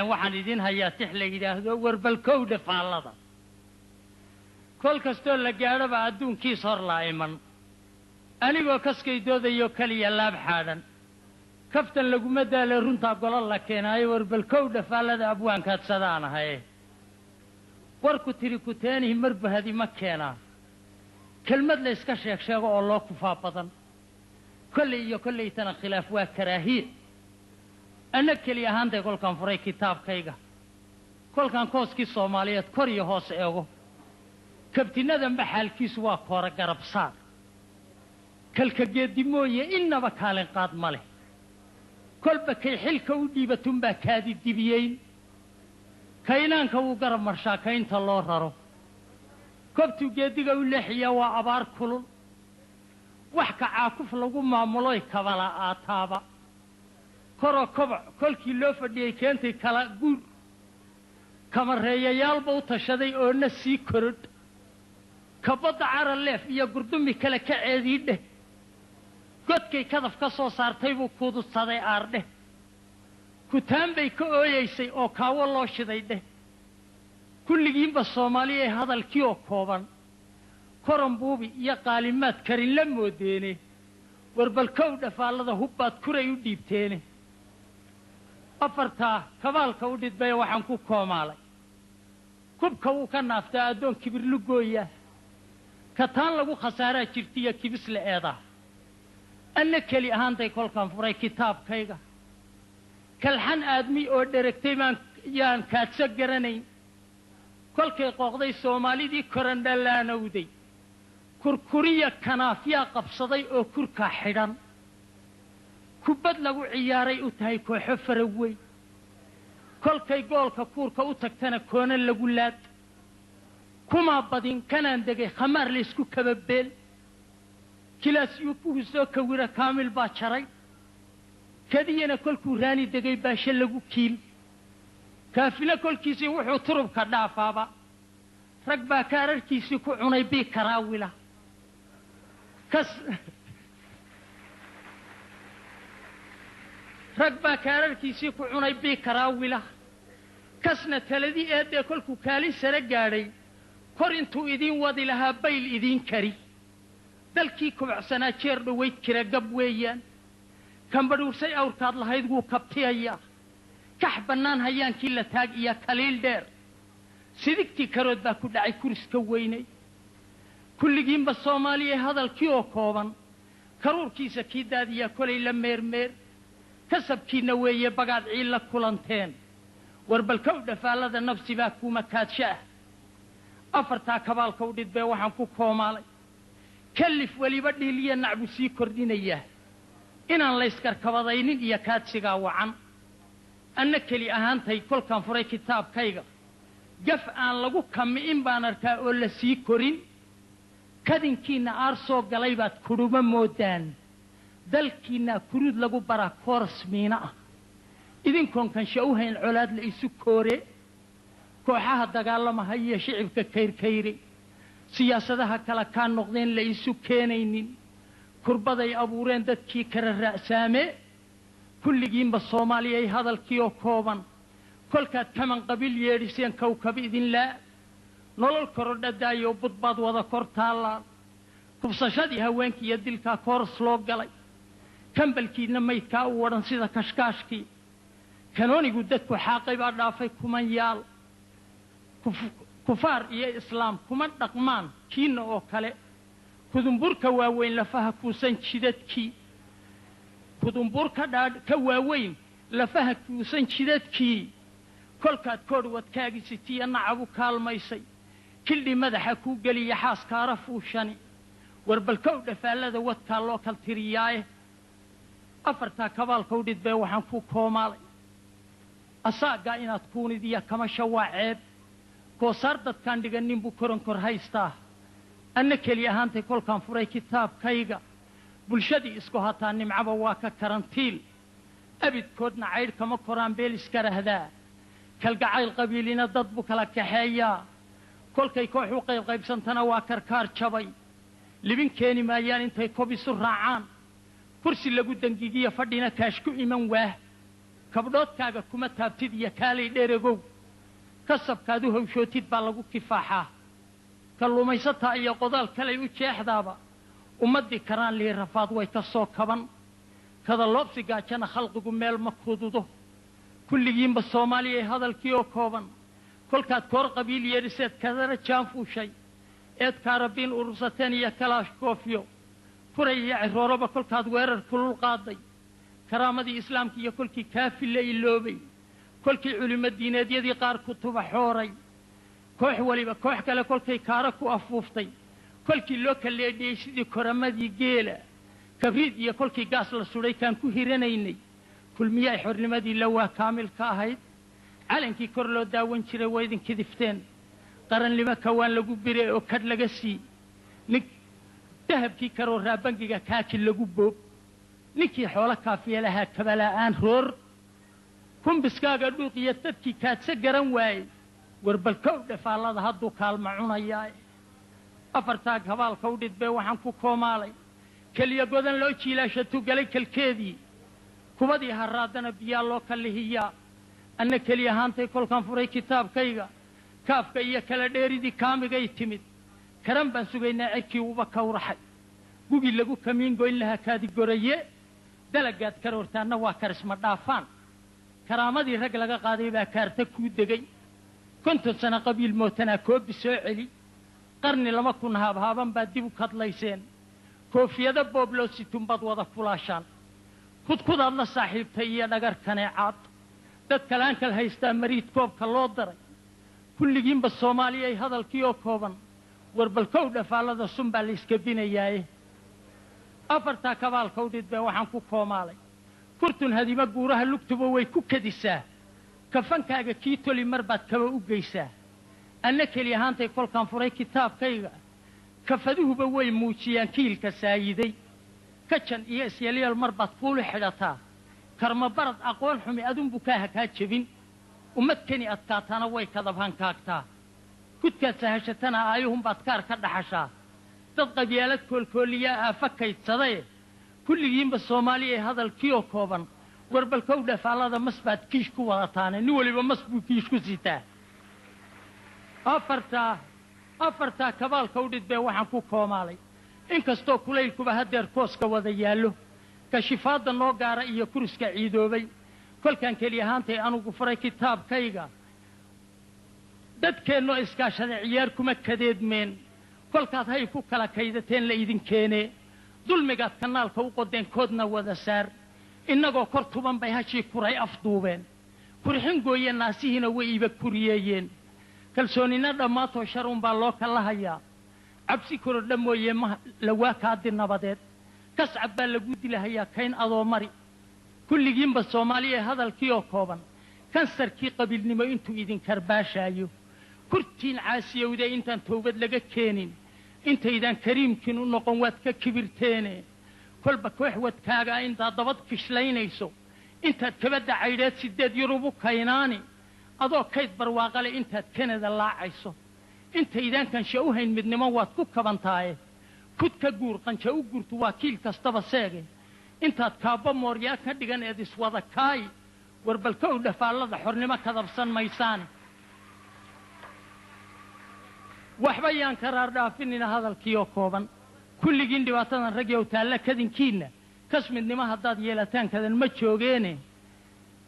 waxaan idin hayaa tix la yidhaahdo warbalkowdha faallada kol kastoo la gaadhoba adduunkiis hor laa iman anigoo kaskay doodayo keliya laab xaadhan kaftan laguma daale runtaa golo la keenaayo warbalkowdha faallada abwaankaadsadaan ahaye warku tiri kuteenihi marbahadi ma keenaa kelmad la iska sheego oo loo kufaa badan kolley iyo kollaytana khilaaf waa karaahiye أنا كلي أهانتي كل كان فري كتاب كيجا كل كان كوس كي الصوماليات كوريا هوس إيغو كبتنا ذنب حال كيس واقورا قرب صار كل كجدي موية إننا بكالين قاد ماله كل بكي حلك ودي بتنبا كادي الدبيين كينان كو قرب مرشاكين تالله رارو كبتو جدي قول لحيا وعبار كلون وحكا عاكف لغو معمولوي كبالا آتابا كرو كبع كل كيلو فدي كنتي كلا جود كمرية يالبو تشدي أو نسي كرد كبض عار الليف يا قردمي كلا كعيده قد كي كذف كسو صار تيبو كودو صدي عارده كتام بيكو يسي أو كاولو شديده كل جيم بالصومالية هذا الكيو كوبان كرم بوبي يا قالمات كرين لمو ديني وربالكودة فالله هبات كريو ديبتيني أفرتا كبالك وديت بي وحن كو كومالي كوبكا وكان نافتا أدون كبير لقوية كتان لغو خسارة جرتية كبس لأيضا أنا كلي أهانتي كل كان فري كتاب كيغا كالحن آدمي أو ديركتيمان يان كاتسجراني كل كي قوغدي سومالي دي كورندالانا ودي كركورية كنافيا قبصدي أو كركا حيران كبد لغو عياري أتهي كو حفروي كل كي قولك كوركا أتكتنا كونا لغولاد كما بدين كانان دقي خمار ليسكو كبابيل كلاس يوبوه زوكا ويرا كامل باشري كدينا كل كوراني دقي باشا لغو كيل كافلة كل كيسي وحو ترب كدافابا رقبا كارر كيسي كو عني بي كراولا رقبا كارر كيسي كو عني بي كراولا كسنا تلدي ايدي كل كو كالي سرقاري كورنتو إذين وادي لها بيل إذين كري دالكي كبعسنا جير دويت كرا قبويان كان بدورسي أوركاد لهايدقو كبتي اياه كحبنان هيان كيلا تاق إيا كاليل دير سيدكتي كرود باكو داعي كورس كويني كل جيم بالصومالية هذا الكيو كوبان كرور كيسا كيداد يا كولي لمير مير كسب كي نوية بقاد عيلا كولانتين وربالكودة فالذا نفسي باكو مكاد شاه أفرتا كبال كودد بي وحن كو كومالي كلف ولي بدي لي نعبو سي كردين إياه إنان ليسكر كبضينين إيا كاد سيقا وعن أنك لي أهانتي كل كان فري كتاب كيغا قف آن لغو كم إن بانركا أولا سي كورين كدين كينا أرسو قليبات كروما مودان دل كينا كرود لغو برا كورس مينا إذن كون كان شاوهين العولاد لإسو كوري كوحاها دقالما هيا شعبك كير كيري سياسدها كلا كان نقدين لإسو كينينين كربضي أبورين دادكي كرر رأسامي كل جيم بالصومالية هذا الكيو كوبان كل كات كمان قبيل يرسين كوكب إذن لا نولل كرد دايو بضباط وذا كورتالا كفصشادي هوينك يدلكا كورس لوغالي كم بالكي نميت كاو ورن سيدا كشكاشكي كانوني قدتكو حاقي بعد كمان يال كفار يا إسلام كمان نقمان كين أو كالي كذنبور كواوين لفها كوسن شدتكي كذنبور كواوين لفها كوسن شدتكي كل كاد كود كاجي ستي أنا عبو كالميسي كل مدح كو قلي يحاس كارفو شني وربالكودة فالذا واتكالو كالترياي أفرتا كبال كودد بي وحن كو كومالي أساقا إنا تكوني ديا كما شواعيب كو ساردت كان ديغنين بو كورن كور هايستا أنك اللي أهانتي كل كان فري كتاب كايغا بلشدي اسكو هاتاني معبا واكا كارنتيل أبد كودنا عير كما كوران بيلس كرهدا كالقعايل قبيلين ضدبو كلا كحيا كل كي كوحو قيب سنتنا واكركار شبي لبين كيني مايان انتي كوبي سرعان كرسي لغو دنجيجية فردينا كاشكو إيمان واه kabdhoodkaaga kuma taabtid iyo kaalay dheregow kasabkaadu hawshootid baa lagu kifaaxaa kalluumaysataa iyo qodaal kalay u jeexdaaba ummaddii karaan lihi rafaad way ka soo kaban kada loobsi gaajana khalqigu meel ma kududo kulligiinba soomaaliya ee hadalkii oo kooban kolkaad koor qabiil yeedhiseed kadara jaanfuushay eed kaarabiin urursateen iyo kalaash koofiyo furay iyo cirooroba kolkaad weerar kulul qaaday karaamadii islaamka iyo kolkii kaafi la iloobay kolkii culimo diineedyadii qaar ku tuba xooray koox waliba koox kale kolkay kaara ku afuuftay kolkii loo kaleedhiyey sidii koramadii geela kabriid iyo kolkii gaas la sudhay kaan ku hiranaynay kulmiyaay xornimadii la waa kaamil ka ahayd calankii kor loo daawan jiray waa idin kidifteen qarannimo kawaan lagu biray oo kadh laga sii nin dahabkii karoo raabangiga kaaki lagu boob ninkii xoolo kaafiya lahaa kabala'aan roor kumbiskaaga dhuuq iyo dadkii kaadsa garan waayey warbalkow dhafaallada hadduu kaalma cunayaa afartaa habaalka u dhidbee waxaan ku koomaalay keliya godan loo jiilaashatu galay kalkeedii kubadii harraadana biyaa loo kallihiyaa anna keli ahaantay kolkaan furay kitaabkayga kaafka iyo kala dheeridii kaamigay timid karan baan sugaynaa cirkii uba kawraxay gugii lagu kamiin goyn lahaa kaadi goraye dalagaad karoortaanna waa karisma dhaafaan karaamadii rag laga qaaday baa kaarta kuu degay 50 sano qabiil mootanaa koobi soo celi qarni 2000 haabhaaban baad dib u kadlayseen koofiyada boobloo situmbad wada fulaashaan kudkudaad la saaxiibtay iyo dhagar kaneecaad dad kalaan kal haystaa mariid koobka loo daray kulligiinba soomaaliya ay hadalkii oo kooban warbalkow dhafaallada sun baa la iska binayaaye afartaa kabaalka u dhidbee waxaan ku koomaalay kurtun hadima guuraha lugtuba way ku kadisaa kafankaaga kii toli mar baad kaba u geysaa anna keli ahaantay kolkaan furay kitaabkayga kafaduhuba way muujiyaan kiilka saayiday kajan iyo isyelyeel mar baad kuulu xidhataa karma barad aqoon xumi adunbu kaaha kaa jebin ummadkani adkaatana way kadabhankaagtaa kudkaad sahashatana aayuhunbaad kaar ka dhaxashaa dad qabyaalad koolkooliyaa aafa kaydsadae kulligiinba soomaaliya ee hadalkii oo kooban warbalkow dhafaallada mas baad kiish ku wadataane nin waliba mas buu kiish ku sitaa afartaa kabaalka u dhidbee waxaan ku koomaalay inkastoo kulaylkuba haddeer kooska wada yaallo kashifaadda noo gaara iyo kuriska ciidoobay kolkaan keli ahaantay anugu furay kitaabkayga dadkeennoo iskaashada ciyaar kuma kadeedmeen kolkaad hay ku kala kaydateen la idin keenee dulmigaad kanaalka u qodeen koodna wada saar innagoo kor tuban bay hashii kuray afduubeen kurxin gooye naasihiina way iba kuriyeeyeen kalsoonina dhammaatoo sharunbaa loo kala hayaa cabsi korodha mooye lawaa kaadi nabadeed kascab baa lagu dilahayaa kayn adoo mari kulligiinba soomaaliya hadalkii oo kooban kansarkii qabiilnimo intuu idin karbaashaayo kurtiin caasiyowde intaan towbad laga keenin intaydaan kariimkiin u noqon waad ka kibirteene kolba koox wadkaagaa intaad dabad kishlaynayso intaad kabadda caydheed 8 yurub u kaynaani adoo kayd barwaaqale intaad kanada laacayso intaydaan kansha u hayn midnimo waad ku kabantaaye kud ka guur qanja u gurtu waa kiil kastaba seege intaad kaabba mooryaa ka dhigan eed iswada kaay warbalkow dhafaallada xornimo kadabsan maysaane waxba yaan karaar dhaafinina hadalkii oo kooban kulligiin dhibaatadan rag yow taalla kadinkiinna kas midnimo haddaad yeelataan kadan ma joogeene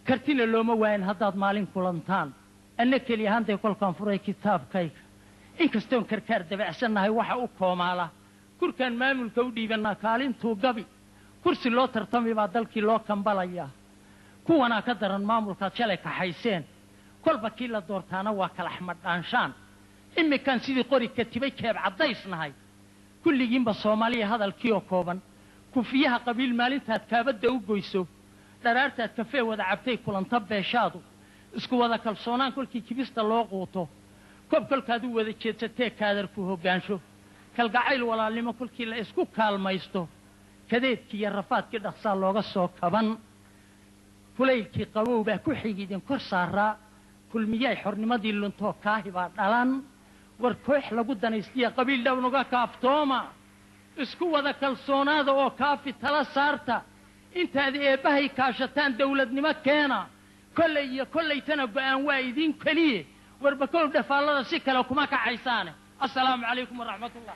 kartina looma waayin haddaad maalin kulantaan anna keli ahaantay kolkaan furay kitaabkayga inkastoon karkaar dabacsannahay waxa u koomaala kurkaan maamulka u dhiibannaa kaalintuu gabi kursi loo tartami baa dalkii loo kambalayaa kuwanaa ka daran maamulkaad shalay kaxayseen kolba kii la doortaana waa kala xmadhaanshaan imminkaan sidii qori katibay keeb caddaysnahay kulligiinba soomaaliya hadalkii oo kooban kufiyaha qabiil maalintaad kaabadda u goyso dharaartaad kafee wada cabtay kulanta beeshaadu isku wada kalsoonaan kolkii kibista loo quuto kolkaad u wada jeedsatee kaadarku hoggaansho kalgacayl walaalnimo kolkii la isku kaalmaysto kadeedkii iyo rafaadkii dhaqsaa looga soo kaban kulaylkii qabow baa ku xigidin kor saaraa kulmiyaay xornimadii luntoo kaahi baa dhalan war koox lagu danaystiya qabiil dhownuga kaaftooma isku wada kalsoonaada oo kaafi tala saarta intaad eebbahay kaashataan dawladnimo keena kollay iyo kollaytana go'aan waa idin keliye warba kow dhafaallada si kale kuma kacaysaane assalaamu calaykum waraxmatullah